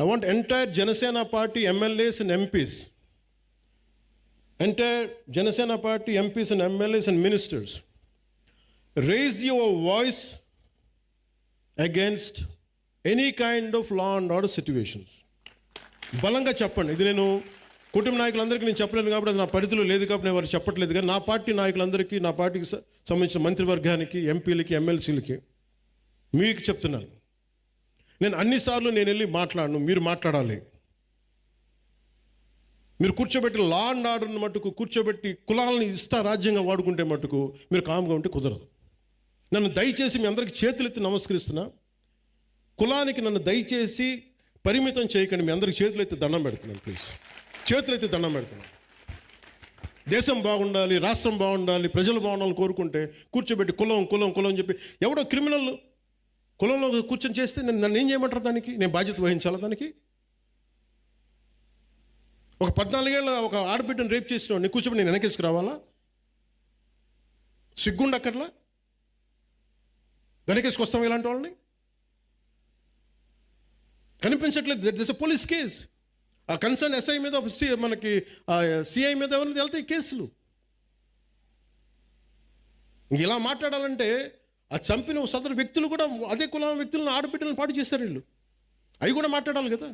I want entire Janasena party MLAs and MPs, entire Janasena party MPs and MLAs and ministers, raise your voice against any kind of law and order situations. బలంగా చెప్పండి. ఇది నేను కుటుంబ నాయకులందరికీ నేను చెప్పలేను కాబట్టి అది నా పరిధిలో లేదు కాబట్టి నేను వారికి చెప్పట్లేదు. కానీ నా పార్టీ నాయకులందరికీ, నా పార్టీకి సంబంధించిన మంత్రివర్గానికి, ఎంపీలకి, ఎమ్మెల్సీలకి మీకు చెప్తున్నాను, నేను అన్నిసార్లు నేను వెళ్ళి మాట్లాడను, మీరు మాట్లాడాలి. మీరు కూర్చోబెట్టి లా అండ్ ఆర్డర్ని మట్టుకు కూర్చోబెట్టి కులాలని రాజ్యంగా వాడుకుంటే మట్టుకు మీరు కామ్గా ఉంటే కుదరదు. నన్ను దయచేసి మీ అందరికీ చేతులెత్తి నమస్కరిస్తున్నా. కులానికి నన్ను దయచేసి పరిమితం చేయకండి. మీ అందరికి చేతులెత్తి దండం పెడుతున్నాను. ప్లీజ్ చేతులెత్తి దండం పెడుతున్నాను. దేశం బాగుండాలి, రాష్ట్రం బాగుండాలి, ప్రజలు బాగుండాలని కోరుకుంటే కూర్చోబెట్టి కులం కులం కులం అని చెప్పి ఎవడో క్రిమినల్ కులంలో కూర్చొని చేస్తే నన్ను ఏం చేయమంటారు? దానికి నేను బాధ్యత వహించాలా? దానికి ఒక 14 ఏళ్ళ ఒక ఆడబిడ్డను రేప్ చేసిన వాడిని కూర్చోబెట్టి నేను వెనకేసుకు రావాలా? సిగ్గుండక్కర్లా? వెనకేసుకొస్తాం ఇలాంటి వాళ్ళని? కనిపించట్లేదు. This a police case. ఆ కన్సర్న్ ఎస్ఐ మీద మనకి సిఐ మీద ఎవరిని వెళ్తాయి కేసులు. ఇలా మాట్లాడాలంటే ఆ చంపిన సదరు వ్యక్తులు కూడా అదే కులం వ్యక్తులను, ఆడబిడ్డలను పాటు చేశారు వీళ్ళు. అవి కూడా మాట్లాడాలి కదా.